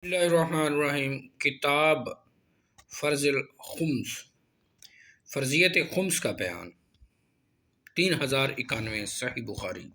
بسم اللہ الرحمن الرحیم۔ کتاب فرض الخمس، فرضیت خمس کا بیان، 3091 صحیح بخاری۔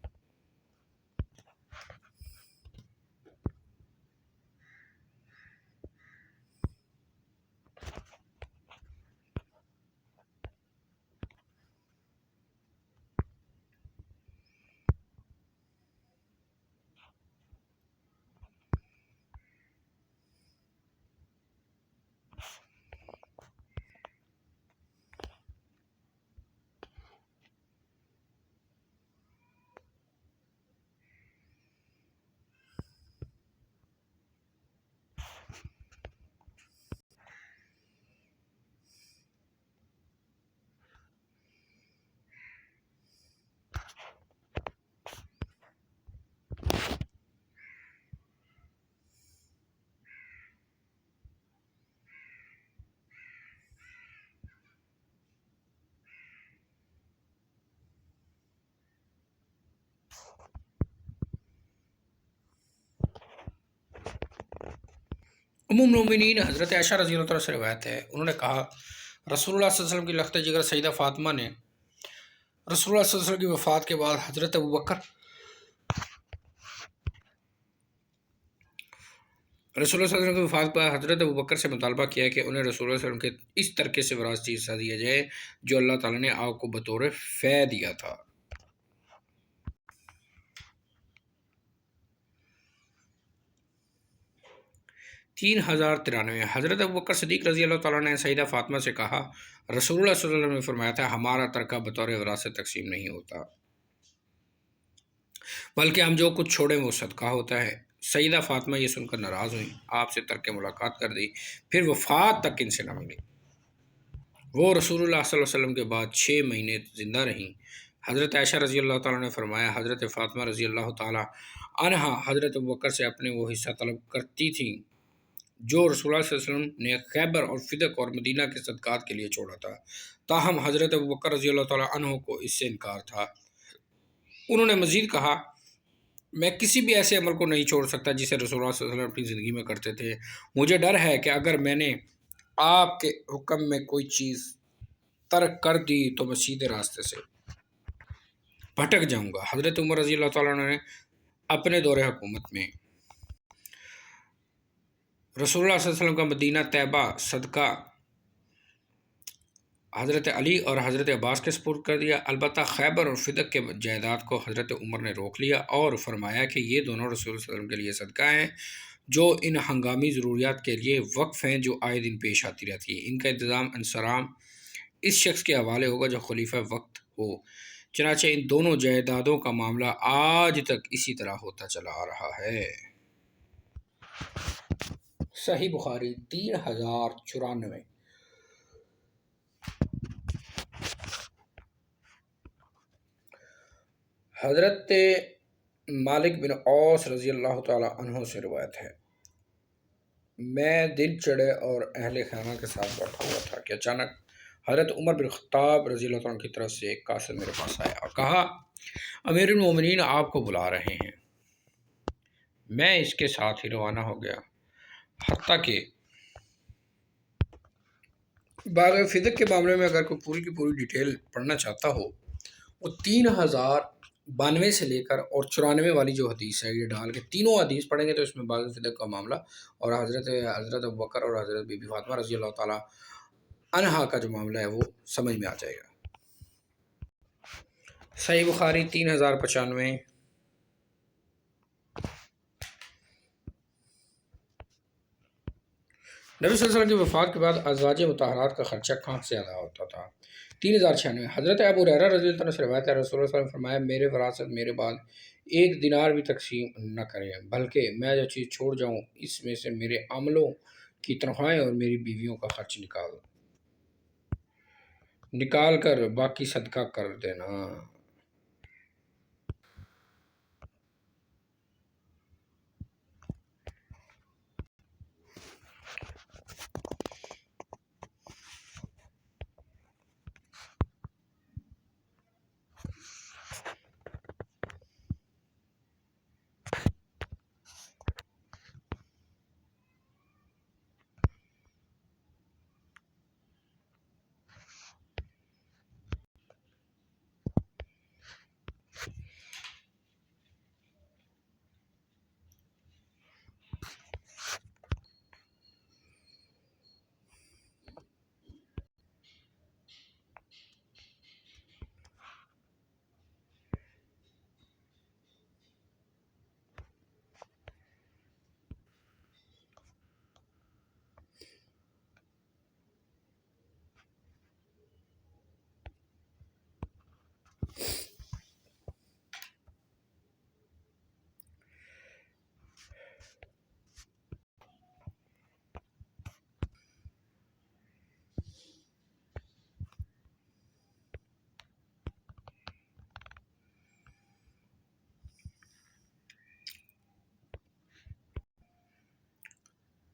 ام المومنین حضرت عائشہ رضی اللہ عنہ سے روایت ہے، انہوں نے کہا رسول اللہ صلی اللہ علیہ وسلم کی لخت جگر سیدہ فاطمہ نے رسول اللہ صلی اللہ علیہ وسلم کی وفات کے بعد حضرت ابوبکر رسول اللہ صلی اللہ علیہ وسلم کی وفات پر حضرت ابوبکر سے مطالبہ کیا کہ انہیں رسول اللہ صلی اللہ علیہ وسلم کے اس ترکے سے وراثتی حصہ دیا جائے جو اللہ تعالیٰ نے آپ کو بطور فے دیا تھا۔ 3093 حضرت ابوبکر صدیق رضی اللہ تعالیٰ نے سیدہ فاطمہ سے کہا رسول اللہ صلی اللہ علیہ وسلم نے فرمایا تھا ہمارا ترکہ بطور وراثت تقسیم نہیں ہوتا بلکہ ہم جو کچھ چھوڑیں وہ صدقہ ہوتا ہے۔ سیدہ فاطمہ یہ سن کر ناراض ہوئیں، آپ سے ترک ملاقات کر دی، پھر وفات تک ان سے نہ ملی۔ وہ رسول اللہ صلی اللہ علیہ وسلم کے بعد 6 مہینے زندہ رہیں۔ حضرت عائشہ رضی اللہ تعالیٰ نے فرمایا حضرت فاطمہ رضی اللہ تعالیٰ عنہا حضرت ابوبکر سے اپنے وہ حصہ طلب کرتی تھیں جو رسول اللہ صلی اللہ علیہ وسلم نے خیبر اور فدق اور مدینہ کے صدقات کے لیے چھوڑا تھا، تاہم حضرت ابوبکر رضی اللہ تعالیٰ عنہ کو اس سے انکار تھا۔ انہوں نے مزید کہا میں کسی بھی ایسے عمل کو نہیں چھوڑ سکتا جسے رسول اللہ صلی اللہ علیہ وسلم اپنی زندگی میں کرتے تھے، مجھے ڈر ہے کہ اگر میں نے آپ کے حکم میں کوئی چیز ترک کر دی تو میں سیدھے راستے سے بھٹک جاؤں گا۔ حضرت عمر رضی اللہ تعالیٰ عنہ نے اپنے دور حکومت میں رسول اللہ صلی اللہ علیہ وسلم کا مدینہ طیبہ صدقہ حضرت علی اور حضرت عباس کے سپرد کر دیا، البتہ خیبر اور فدق کے جائیداد کو حضرت عمر نے روک لیا اور فرمایا کہ یہ دونوں رسول اللہ صلی اللہ علیہ وسلم کے لیے صدقہ ہیں جو ان ہنگامی ضروریات کے لیے وقف ہیں جو آئے دن پیش آتی رہتی ہے، ان کا انتظام انصرام اس شخص کے حوالے ہوگا جو خلیفہ وقت ہو۔ چنانچہ ان دونوں جائیدادوں کا معاملہ آج تک اسی طرح ہوتا چلا آ رہا ہے۔ صحیح بخاری 3094۔ حضرت مالک بن اوس رضی اللہ تعالیٰ عنہ سے روایت ہے، میں دن چڑھے اور اہل خانہ کے ساتھ بیٹھا ہوا تھا کہ اچانک حضرت عمر بن خطاب رضی اللہ عنہ کی طرف سے ایک قاصد میرے پاس آیا اور کہا امیر المومنین آپ کو بلا رہے ہیں۔ میں اس کے ساتھ ہی روانہ ہو گیا، حتیٰ کہ باغ فدق کے معاملے میں اگر کوئی پوری کی پوری ڈیٹیل پڑھنا چاہتا ہو، وہ 3092 سے لے کر اور 94 والی جو حدیث ہے یہ ڈال کے تینوں حدیث پڑھیں گے تو اس میں باغ فدق کا معاملہ اور حضرت ابوبکر اور حضرت بی بی فاطمہ رضی اللہ تعالیٰ عنہا کا جو معاملہ ہے وہ سمجھ میں آ جائے گا۔ صحیح بخاری 3095۔ نبی صلی اللہ علیہ وسلم کی وفات کے بعد ازواج مطہرات کا خرچہ کہاں سے ادا ہوتا تھا؟ 3096 حضرت ابو ہریرہ رضی اللہ عنہ سے روایت ہے رسول اللہ صلی اللہ علیہ وسلم نے فرمایا میرے وراثت میرے بعد 1 دینار بھی تقسیم نہ کریں بلکہ میں جو چیز چھوڑ جاؤں اس میں سے میرے عملوں کی تنخواہیں اور میری بیویوں کا خرچ نکال کر باقی صدقہ کر دینا۔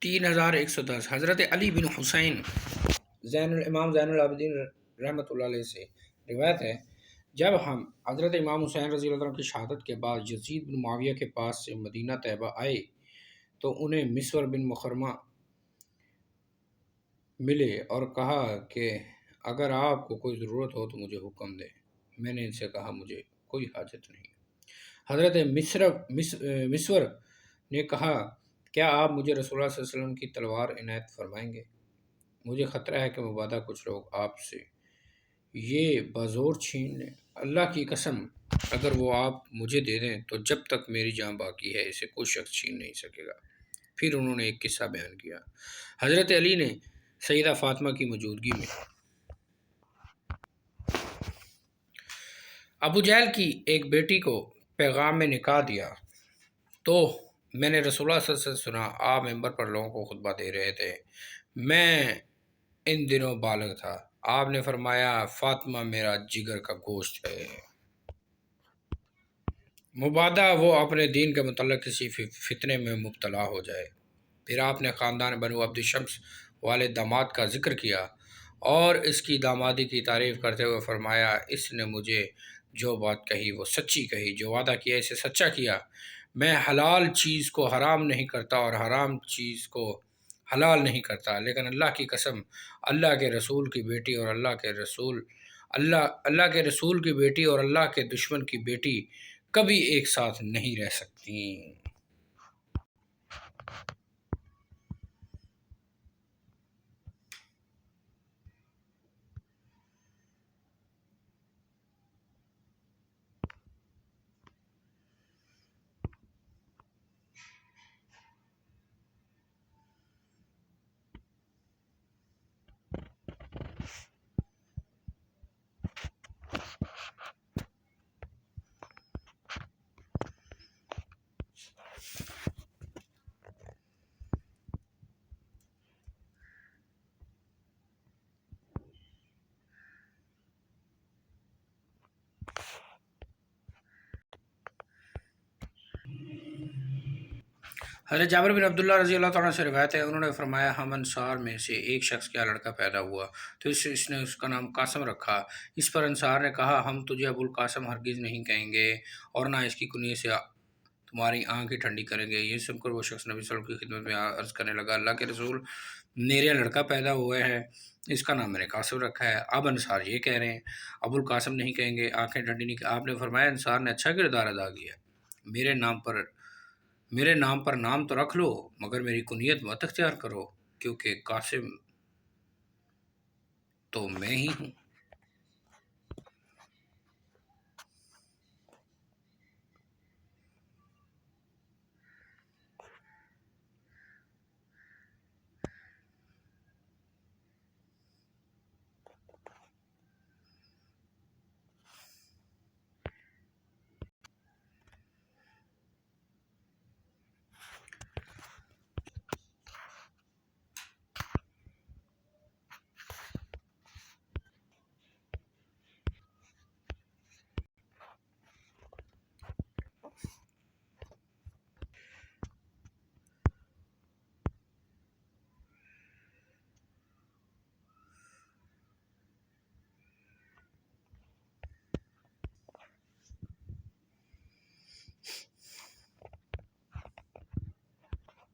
3110 حضرت علی بن حسین امام زین العابدین رحمۃ اللہ علیہ سے روایت ہے، جب ہم حضرت امام حسین رضی اللہ عنہ کی شہادت کے بعد یزید بن معاویہ کے پاس سے مدینہ طیبہ آئے تو انہیں مسور بن مخرمہ ملے اور کہا کہ اگر آپ کو کوئی ضرورت ہو تو مجھے حکم دیں۔ میں نے ان سے کہا مجھے کوئی حاجت نہیں۔ حضرت مسور نے کہا کیا آپ مجھے رسول اللہ صلی اللہ علیہ وسلم کی تلوار عنایت فرمائیں گے؟ مجھے خطرہ ہے کہ مبادا کچھ لوگ آپ سے یہ بازور چھین لیں۔ اللہ کی قسم اگر وہ آپ مجھے دے دیں تو جب تک میری جان باقی ہے اسے کوئی شخص چھین نہیں سکے گا۔ پھر انہوں نے ایک قصہ بیان کیا۔ حضرت علی نے سیدہ فاطمہ کی موجودگی میں ابو جہل کی ایک بیٹی کو پیغام میں نکاح دیا تو میں نے رسول اللہ صلی اللہ علیہ وسلم سنا آپ ممبر پر لوگوں کو خطبہ دے رہے تھے۔ میں ان دنوں بالغ تھا۔ آپ نے فرمایا فاطمہ میرا جگر کا گوشت ہے، مبادا وہ اپنے دین کے متعلق کسی فتنے میں مبتلا ہو جائے۔ پھر آپ نے خاندان بنو عبد شمس والے داماد کا ذکر کیا اور اس کی دامادی کی تعریف کرتے ہوئے فرمایا اس نے مجھے جو بات کہی وہ سچی کہی، جو وعدہ کیا اسے سچا کیا۔ میں حلال چیز کو حرام نہیں کرتا اور حرام چیز کو حلال نہیں کرتا، لیکن اللہ کی قسم اللہ کے رسول کی بیٹی اور اللہ کے رسول کی بیٹی اور اللہ کے دشمن کی بیٹی کبھی ایک ساتھ نہیں رہ سکتی۔ حضرت جابر بن عبداللہ رضی اللہ تعالیٰ سے روایت ہے، انہوں نے فرمایا ہم انصار میں سے ایک شخص کا لڑکا پیدا ہوا تو اس نے اس کا نام قاسم رکھا۔ اس پر انصار نے کہا ہم تجھے ابو القاسم ہرگز نہیں کہیں گے اور نہ اس کی کنیت سے تمہاری آنکھیں ٹھنڈی کریں گے۔ یہ سن کر وہ شخص نبی صلی اللہ علیہ وسلم کی خدمت میں عرض کرنے لگا اللہ کے رسول، میرے لڑکا پیدا ہوا ہے، اس کا نام میں نے قاسم رکھا ہے، اب انصار یہ کہہ رہے ہیں ابو القاسم نہیں کہیں گے، آنکھیں ٹھنڈی نہیں۔ آپ نے فرمایا انصار نے اچھا کردار ادا کیا، میرے نام پر نام تو رکھ لو مگر میری کنیت مت اختیار کرو، کیونکہ قاسم تو میں ہی ہوں۔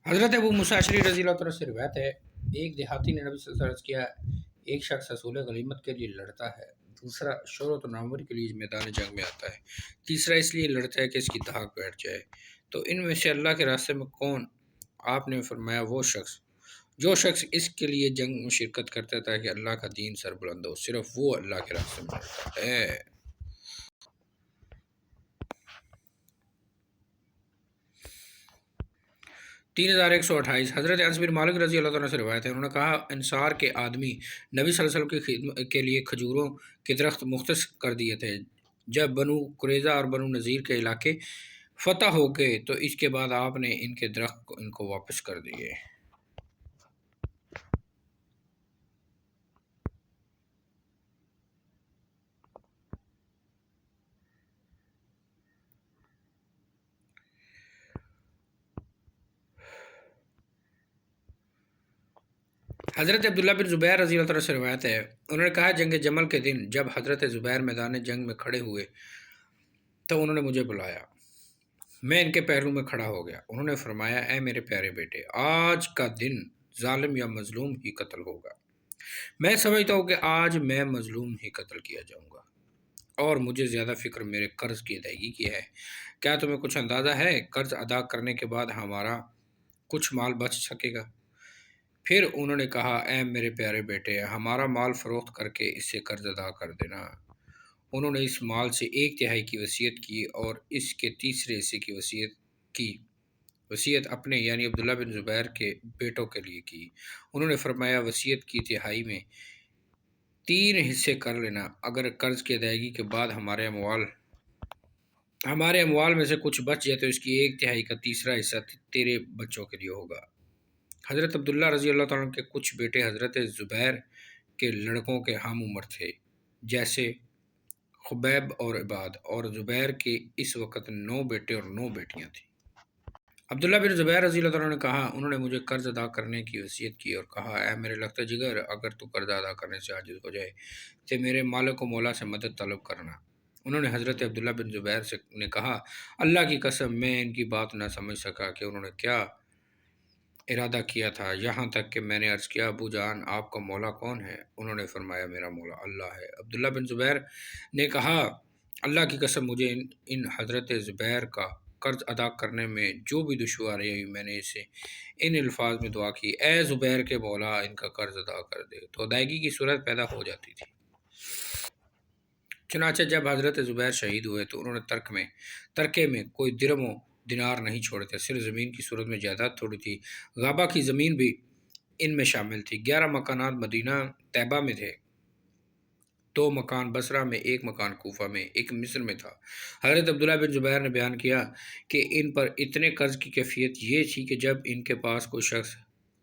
حضرت ابو موسیٰ اشعری رضی اللہ عنہ سے روایت ہے، ایک دیہاتی نے نبی صلی اللہ علیہ وسلم سے عرض کیا ایک شخص حصول غنیمت کے لیے لڑتا ہے، دوسرا شہرت و ناموری کے لیے میدان جنگ میں آتا ہے، تیسرا اس لیے لڑتا ہے کہ اس کی دھاک بیٹھ جائے، تو ان میں سے اللہ کے راستے میں کون؟ آپ نے فرمایا وہ شخص جو شخص اس کے لیے جنگ میں شرکت کرتا تھا کہ اللہ کا دین سر بلند ہو، صرف وہ اللہ کے راستے میں لڑتا ہے۔ 3128 حضرت انس بن مالک رضی اللہ عنہ سے روایت ہے، انہوں نے کہا انصار کے آدمی نبی صلی اللہ علیہ وسلم کی خدمت کے لیے کھجوروں کے درخت مختص کر دیے تھے۔ جب بنو قریظہ اور بنو نذیر کے علاقے فتح ہو گئے تو اس کے بعد آپ نے ان کے درخت ان کو واپس کر دیے۔ حضرت عبداللہ بن زبیر رضی اللہ عنہ سے روایت ہے، انہوں نے کہا جنگ جمل کے دن جب حضرت زبیر میدان جنگ میں کھڑے ہوئے تو انہوں نے مجھے بلایا، میں ان کے پیروں میں کھڑا ہو گیا۔ انہوں نے فرمایا، اے میرے پیارے بیٹے، آج کا دن ظالم یا مظلوم ہی قتل ہوگا۔ میں سمجھتا ہوں کہ آج میں مظلوم ہی قتل کیا جاؤں گا، اور مجھے زیادہ فکر میرے قرض کی ادائیگی کی ہے۔ کیا تمہیں کچھ اندازہ ہے قرض ادا کرنے کے بعد ہمارا کچھ مال بچ سکے گا؟ پھر انہوں نے کہا، اے میرے پیارے بیٹے، ہمارا مال فروخت کر کے اس سے قرض ادا کر دینا۔ انہوں نے اس مال سے 1/3 کی وصیت کی اور اس کے تیسرے حصے کی وصیت اپنے یعنی عبداللہ بن زبیر کے بیٹوں کے لیے کی۔ انہوں نے فرمایا، وصیت کی تہائی میں 3 حصے کر لینا، اگر قرض کی ادائیگی کے بعد ہمارے اموال میں سے کچھ بچ جائے تو اس کی 1/3 کا تیسرا حصہ تیرے بچوں کے لیے ہوگا۔ حضرت عبداللہ رضی اللہ تعالیٰ عنہ کے کچھ بیٹے حضرت زبیر کے لڑکوں کے ہم عمر تھے، جیسے خبیب اور عباد، اور زبیر کے اس وقت 9 بیٹے اور 9 بیٹیاں تھیں۔ عبداللہ بن زبیر رضی اللہ عنہ نے کہا، انہوں نے مجھے قرض ادا کرنے کی وصیت کی اور کہا، اے میرے لخت جگر، اگر تو قرض ادا کرنے سے عاجز ہو جائے تو میرے مالک و مولا سے مدد طلب کرنا۔ انہوں نے حضرت عبداللہ بن زبیر نے کہا، اللہ کی قسم میں ان کی بات نہ سمجھ سکا کہ انہوں نے کیا ارادہ کیا تھا، یہاں تک کہ میں نے عرض کیا، ابو جان، آپ کا مولا کون ہے؟ انہوں نے فرمایا، میرا مولا اللہ ہے۔ عبداللہ بن زبیر نے کہا، اللہ کی قسم مجھے ان حضرت زبیر کا قرض ادا کرنے میں جو بھی دشواری ہوئی، میں نے اسے ان الفاظ میں دعا کی، اے زبیر کے مولا، ان کا قرض ادا کر دے، تو ادائیگی کی صورت پیدا ہو جاتی تھی۔ چنانچہ جب حضرت زبیر شہید ہوئے تو انہوں نے ترکے میں کوئی درم و دینار نہیں چھوڑے تھے، صرف زمین کی صورت میں جائیداد تھوڑی تھی۔ غابہ کی زمین بھی ان میں شامل تھی۔ 11 مکانات مدینہ طیبہ میں تھے، 2 مکان بصرہ میں، 1 مکان کوفہ میں، 1 مصر میں تھا۔ حضرت عبداللہ بن زبیر نے بیان کیا کہ ان پر اتنے قرض کی کیفیت یہ تھی کہ جب ان کے پاس کوئی شخص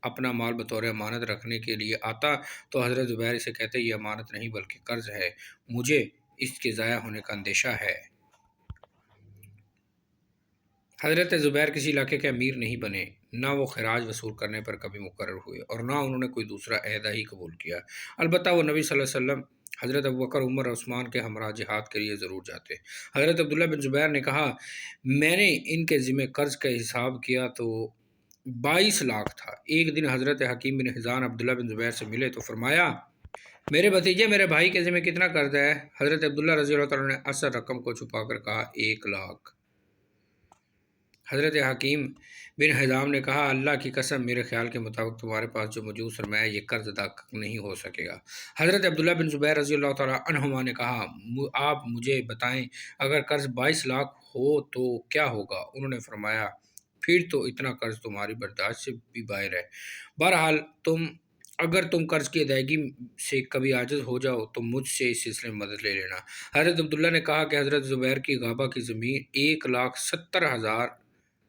اپنا مال بطور امانت رکھنے کے لیے آتا تو حضرت زبیر اسے کہتے، یہ امانت نہیں بلکہ قرض ہے، مجھے اس کے ضائع ہونے کا اندیشہ ہے۔ حضرت زبیر کسی علاقے کے امیر نہیں بنے، نہ وہ خراج وصول کرنے پر کبھی مقرر ہوئے، اور نہ انہوں نے کوئی دوسرا عہدہ ہی قبول کیا۔ البتہ وہ نبی صلی اللہ علیہ وسلم، حضرت ابوبکر، عمر اور عثمان کے ہمراہ جہاد کے لیے ضرور جاتے۔ حضرت عبداللہ بن زبیر نے کہا، میں نے ان کے ذمہ قرض کا حساب کیا تو 22 لاکھ تھا۔ ایک دن حضرت حکیم بن حزام عبداللہ بن زبیر سے ملے تو فرمایا، میرے بھتیجے، میرے بھائی کے ذمہ کتنا قرض ہے؟ حضرت عبداللہ رضی اللہ تعالیٰ نے اصل رقم کو چھپا کر کہا، 1 لاکھ۔ حضرت حکیم بن حزام نے کہا، اللہ کی قسم، میرے خیال کے مطابق تمہارے پاس جو موجود سرمایہ یہ قرض ادا نہیں ہو سکے گا۔ حضرت عبداللہ بن زبیر رضی اللہ تعالیٰ عنہما نے کہا، آپ مجھے بتائیں، اگر قرض 22 لاکھ ہو تو کیا ہوگا؟ انہوں نے فرمایا، پھر تو اتنا قرض تمہاری برداشت سے بھی باہر ہے، بہرحال اگر تم قرض کی ادائیگی سے کبھی عاجز ہو جاؤ تو مجھ سے اس سلسلے میں مدد لے لینا۔ حضرت عبداللہ نے کہا کہ حضرت زبیر کی غابہ کی زمین 1,70,000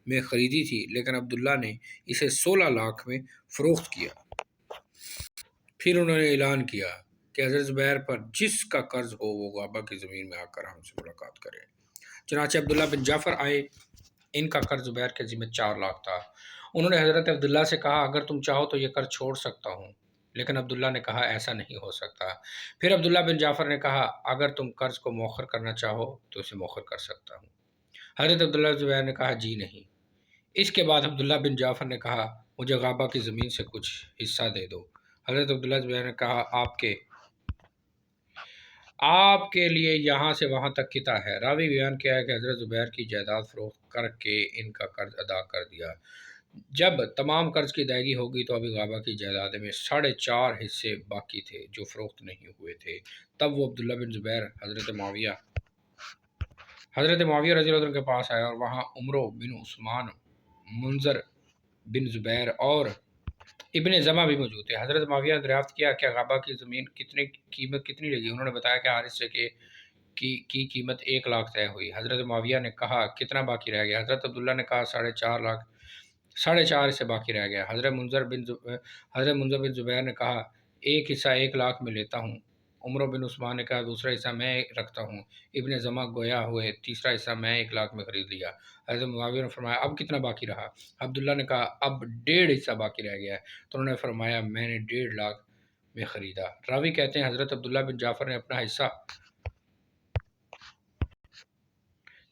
میں خریدی تھی، لیکن عبداللہ نے اسے 16 لاکھ میں فروخت کیا۔ پھر انہوں نے اعلان کیا کہ حضرت زبیر پر جس کا قرض ہو وہ غابہ کی زمین میں آ کر ہم سے ملاقات کرے۔ چنانچہ عبداللہ بن جعفر آئے، ان کا قرض زبیر کے ذمہ 4 لاکھ تھا۔ انہوں نے حضرت عبداللہ سے کہا، اگر تم چاہو تو یہ قرض چھوڑ سکتا ہوں، لیکن عبداللہ نے کہا، ایسا نہیں ہو سکتا۔ پھر عبداللہ بن جعفر نے کہا، اگر تم قرض کو مؤخر کرنا چاہو تو اسے مؤخر کر سکتا ہوں۔ حضرت عبداللہ بن زبیر نے کہا، جی نہیں۔ اس کے بعد عبداللہ بن جعفر نے کہا، مجھے غابہ کی زمین سے کچھ حصہ دے دو۔ حضرت عبداللہ بن زبیر نے کہا، آپ کے لیے یہاں سے وہاں تک قطع ہے۔ راوی بیان کیا ہے کہ حضرت زبیر کی جائیداد فروخت کر کے ان کا قرض ادا کر دیا۔ جب تمام قرض کی ادائیگی ہوگی تو ابھی غابہ کی جائیداد میں 4.5 حصے باقی تھے جو فروخت نہیں ہوئے تھے۔ تب وہ عبداللہ بن زبیر حضرت معاویہ رضی اللہ عنہ کے پاس آیا اور وہاں عمرو بن عثمان، منذر بن زبیر اور ابن زمہ بھی موجود تھے۔ حضرت معاویہ نے دریافت کیا کہ غابہ کی زمین قیمت کتنی لگی؟ انہوں نے بتایا کہ ہر حصے کی قیمت 1 لاکھ طے ہوئی۔ حضرت معاویہ نے کہا، کتنا باقی رہ گیا؟ حضرت عبداللہ نے کہا، 4.5 حصے باقی رہ گیا۔ حضرت منذر بن زبیر نے کہا، ایک حصہ 1 لاکھ میں لیتا ہوں عمر بن عثمان نے کہا دوسرا حصہ میں رکھتا ہوں۔ ابن زما گویا ہوئے تیسرا حصہ میں 1 لاکھ میں خرید لیا۔ حضرت معاویہ نے فرمایا اب کتنا باقی رہا؟ عبداللہ نے کہا اب 1.5 حصہ باقی رہ گیا ہے، تو انہوں نے فرمایا میں نے 1.5 لاکھ میں خریدا۔ راوی کہتے ہیں حضرت عبداللہ بن جعفر نے اپنا حصہ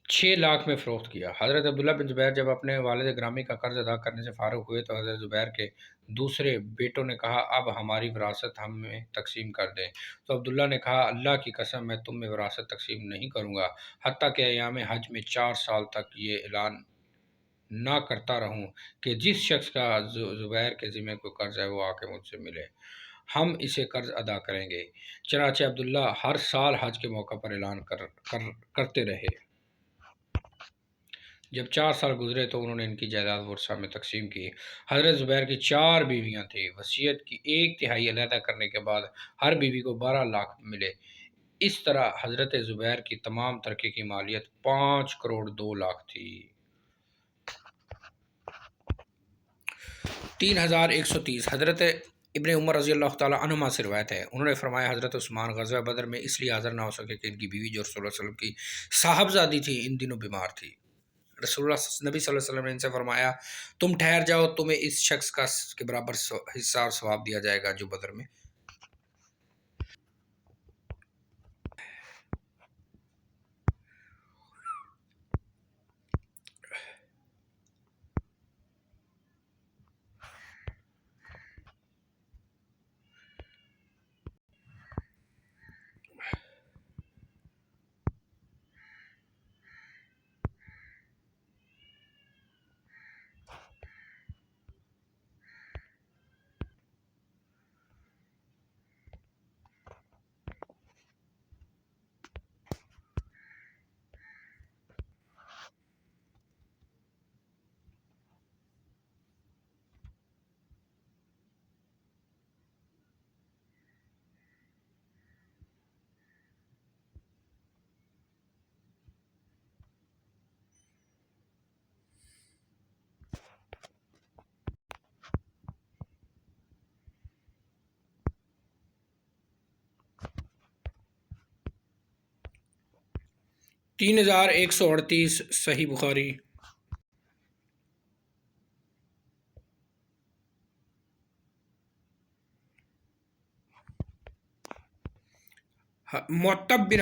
6 لاکھ میں فروخت کیا۔ حضرت عبداللہ بن زبیر جب اپنے والد گرامی کا قرض ادا کرنے سے فارغ ہوئے تو حضرت زبیر کے دوسرے بیٹوں نے کہا اب ہماری وراثت ہمیں تقسیم کر دیں، تو عبداللہ نے کہا اللہ کی قسم میں تم میں وراثت تقسیم نہیں کروں گا حتیٰ کہ ایام حج میں 4 سال تک یہ اعلان نہ کرتا رہوں کہ جس شخص کا زبیر کے ذمہ کوئی قرض ہے وہ آ کے مجھ سے ملے، ہم اسے قرض ادا کریں گے۔ چنانچہ عبداللہ ہر سال حج کے موقع پر اعلان کرتے رہے۔ جب 4 سال گزرے تو انہوں نے ان کی جائیداد ورثہ میں تقسیم کی۔ حضرت زبیر کی 4 بیویاں تھیں۔ وصیت کی 1/3 علیحدہ کرنے کے بعد ہر بیوی کو 12 لاکھ ملے۔ اس طرح حضرت زبیر کی تمام ترکے کی مالیت 5 کروڑ 2 لاکھ تھی۔ 3130 حضرت ابن عمر رضی اللہ تعالیٰ عنہما سے روایت ہے، انہوں نے فرمایا حضرت عثمان غزوہ بدر میں اس لیے حاضر نہ ہو سکے کہ ان کی بیوی جو رسول اللہ صلی اللہ علیہ وسلم کی صاحبزادی تھی ان دنوں بیمار تھی۔ رسول اللہ نبی صلی اللہ علیہ وسلم نے ان سے فرمایا تم ٹھہر جاؤ، تمہیں اس شخص کے برابر حصہ اور ثواب دیا جائے گا جو بدر میں تین 3138 صحیح بخاری۔ معتب بن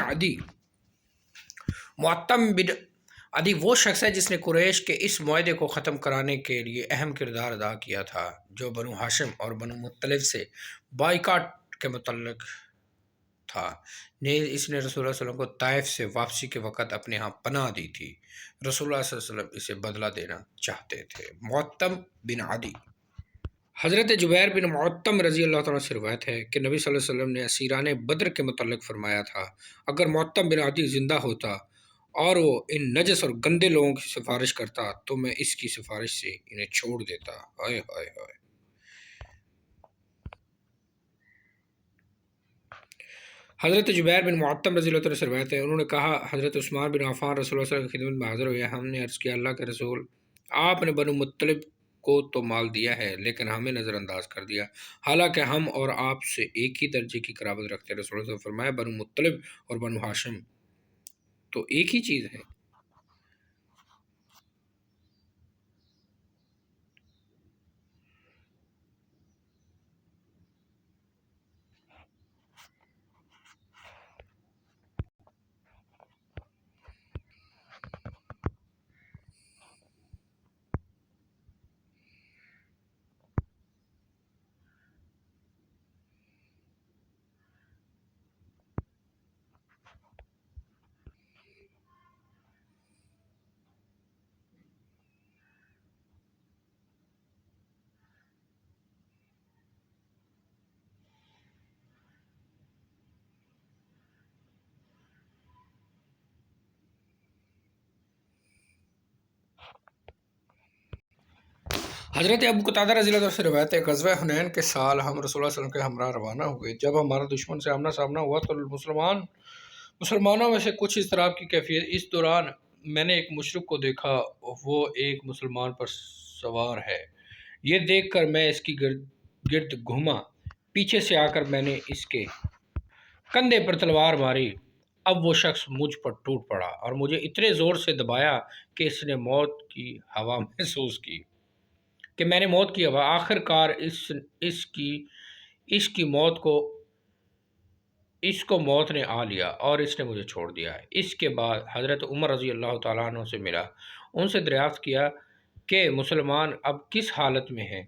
عدی وہ شخص ہے جس نے قریش کے اس معاہدے کو ختم کرانے کے لیے اہم کردار ادا کیا تھا جو بنو ہاشم اور بنو مطلب سے بائیکاٹ کے متعلق تھا۔ نیز اس نے رسول اللہ صلی اللہ علیہ وسلم کو طائف سے واپسی کے وقت اپنے ہاں پناہ دی تھی۔ رسول اللہ صلی اللہ علیہ وسلم اسے بدلہ دینا چاہتے تھے۔ معتب بن عدی حضرت جبیر بن معتم رضی اللہ تعالیٰ سے روایت ہے کہ نبی صلی اللہ علیہ وسلم نے اسیران بدر کے متعلق فرمایا تھا اگر معتم بن عدی زندہ ہوتا اور وہ ان نجس اور گندے لوگوں کی سفارش کرتا تو میں اس کی سفارش سے انہیں چھوڑ دیتا۔ ہائے ہائے ہائے۔ حضرت جبیر بن معتم رضی اللہ عنہ سے روایت ہے، انہوں نے کہا حضرت عثمان بن عفان رسول اللہ صلی اللہ علیہ وسلم کی خدمت میں حاضر ہوئے، ہم نے عرض کیا اللہ کے رسول آپ نے بنو مطلب کو تو مال دیا ہے لیکن ہمیں نظر انداز کر دیا حالانکہ ہم اور آپ سے ایک ہی درجے کی قرابت رکھتے ہیں۔ رسول اللہ صلی اللہ علیہ وسلم نے فرمایا بنو مطلب اور بنو ہاشم تو ایک ہی چیز ہے۔ حضرت ابو قتادہ رضی اللہ عنہ سے روایت ہے غزوہ حنین کے سال ہم رسول اللہ صلی اللہ علیہ وسلم کے ہمراہ روانہ ہوئے، جب ہمارا دشمن سے آمنا سامنا ہوا تو مسلمانوں میں سے کچھ اضطراب کی کیفیت۔ اس دوران میں نے ایک مشرک کو دیکھا، وہ ایک مسلمان پر سوار ہے، یہ دیکھ کر میں اس کی گرد گھوما، پیچھے سے آ کر میں نے اس کے کندھے پر تلوار ماری۔ اب وہ شخص مجھ پر ٹوٹ پڑا اور مجھے اتنے زور سے دبایا کہ اس نے موت کی ہوا محسوس کی کہ میں نے موت کی ہوا۔ آخر کار اس کی موت کو اس کو موت نے آ لیا اور اس نے مجھے چھوڑ دیا۔ اس کے بعد حضرت عمر رضی اللہ تعالیٰ عنہ سے ملا، ان سے دریافت کیا کہ مسلمان اب کس حالت میں ہیں؟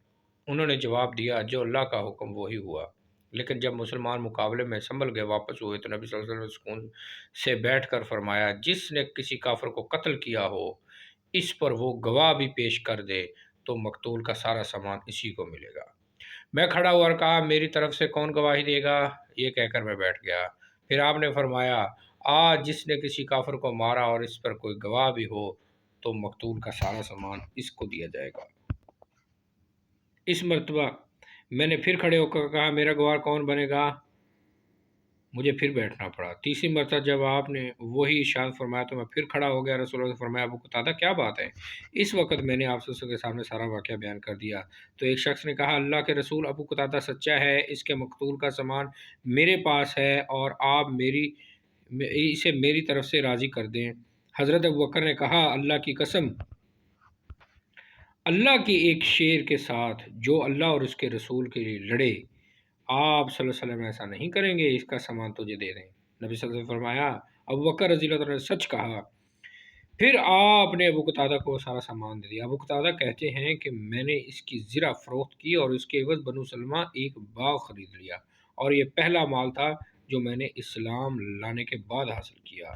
انہوں نے جواب دیا، جو اللہ کا حکم وہی ہوا۔ لیکن جب مسلمان مقابلے میں سنبھل گئے واپس ہوئے تو نبی صلی اللہ علیہ وسلم نے سکون سے بیٹھ کر فرمایا، جس نے کسی کافر کو قتل کیا ہو اس پر وہ گواہ بھی پیش کر دے تو مقتول کا سارا سامان اسی کو ملے گا۔ میں کھڑا ہوا اور کہا، میری طرف سے کون گواہی دے گا؟ یہ کہہ کر میں بیٹھ گیا۔ پھر آپ نے فرمایا، آج جس نے کسی کافر کو مارا اور اس پر کوئی گواہ بھی ہو تو مقتول کا سارا سامان اس کو دیا جائے گا۔ اس مرتبہ میں نے پھر کھڑے ہو کر کہا، میرا گواہ کون بنے گا؟ مجھے پھر بیٹھنا پڑا۔ تیسری مرتبہ جب آپ نے وہی ارشاد فرمایا تو میں پھر کھڑا ہو گیا۔ رسول اللہ نے فرمایا، ابو قتادہ کیا بات ہے؟ اس وقت میں نے آپ کے سامنے سارا واقعہ بیان کر دیا تو ایک شخص نے کہا، اللہ کے رسول، ابو قتادہ سچا ہے، اس کے مقتول کا سامان میرے پاس ہے اور آپ اسے میری طرف سے راضی کر دیں۔ حضرت ابوبکر نے کہا، اللہ کی قسم، اللہ کی ایک شیر کے ساتھ جو اللہ اور اس کے رسول کے لیے لڑے، آپ صلی اللہ علیہ وسلم ایسا نہیں کریں گے، اس کا سامان تجھے دے دیں۔ نبی صلی اللہ علیہ وسلم نے فرمایا، ابوبکر رضی اللہ عنہ نے سچ کہا۔ پھر آپ نے ابو قتادہ کو سارا سامان دے دیا۔ ابو قتادہ کہتے ہیں کہ میں نے اس کی زرہ فروخت کی اور اس کے عوض بنو سلمہ ایک باغ خرید لیا، اور یہ پہلا مال تھا جو میں نے اسلام لانے کے بعد حاصل کیا۔